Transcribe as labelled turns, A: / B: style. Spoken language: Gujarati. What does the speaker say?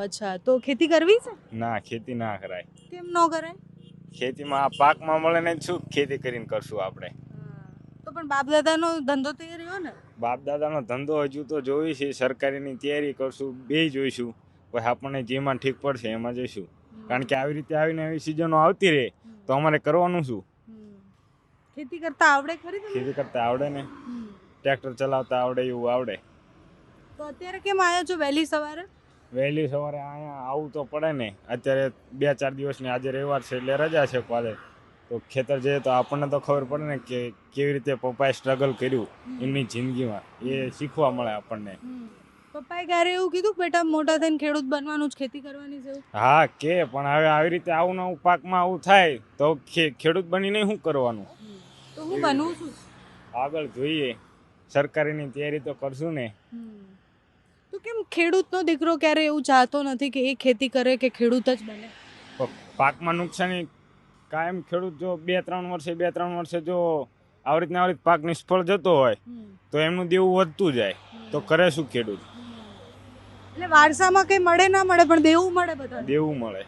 A: અચ્છા, તો ખેતી કરવી છે?
B: ના, ખેતી ના કરાય.
A: કેમ ન કરાય?
B: ખેતીમાં આ પાકમાં મળે ને શું ખેતી કરીને કરશું આપણે?
A: તો પણ બાપ દાદાનો ધંધો તો એ રહ્યો ને.
B: બાપ દાદાનો ધંધો હજુ તો જોઈ છે, સરકારીની તૈયારી કરશું, બે જોઈશું. પછી આપણને જેમાં ઠીક પડશે એમાં જઈશું. કારણ કે આવી રીતે આવીને આવી સિઝનો આવતી રહે તો અમારે કરવાનું શું?
A: ખેતી કરતા આવડે ખરી તમને?
B: ખેતી કરતા આવડે ને, ટ્રેક્ટર ચલાવતા આવડે એવું આવડે.
A: તો અત્યારે કેમ આવ્યો છો વહેલી સવારે?
B: વહેલી સવારે અહીંયા આવવું તો પડે ને. અત્યારે 2-4 દિવસની આજે રવિવાર છે એટલે રજા છે કોલેજ, તો ખેતર જઈએ તો આપણને તો ખબર પડે ને કે કેવી રીતે પપ્પાએ સ્ટ્રગલ કર્યું એમની જિંદગીમાં, એ શીખવા મળે આપણને.
A: પપ્પાએ ક્યારે એવું કીધું કે બેટા મોટા થઈને ખેડૂત બનવાનું જ, ખેતી કરવાની છે એવું?
B: હા કે, પણ હવે આવી રીતે આવું નવું પાકમાં આવું થાય તો ખેડૂત બનીને શું કરવાનું?
A: તો હું બનવું છું.
B: આગળ જોઈએ, સરકારીની તૈયારી તો કરશું ને.
A: તો કેમ ખેડૂતનો દીકરો ક્યારે એવું ચાહતો નથી કે એ ખેતી કરે કે ખેડૂત જ બને?
B: પાકમાં નુકસાની કાયમ ખેડૂત જો 2-3 વર્ષે જો આવી રીતના પાક નિષ્ફળ જતો હોય તો એમનું દેવું વધતું જાય તો કરે શું ખેડૂત?
A: એટલે વારસામાં કઈ મળે ના મળે પણ દેવું મળે, બધા
B: દેવું મળે.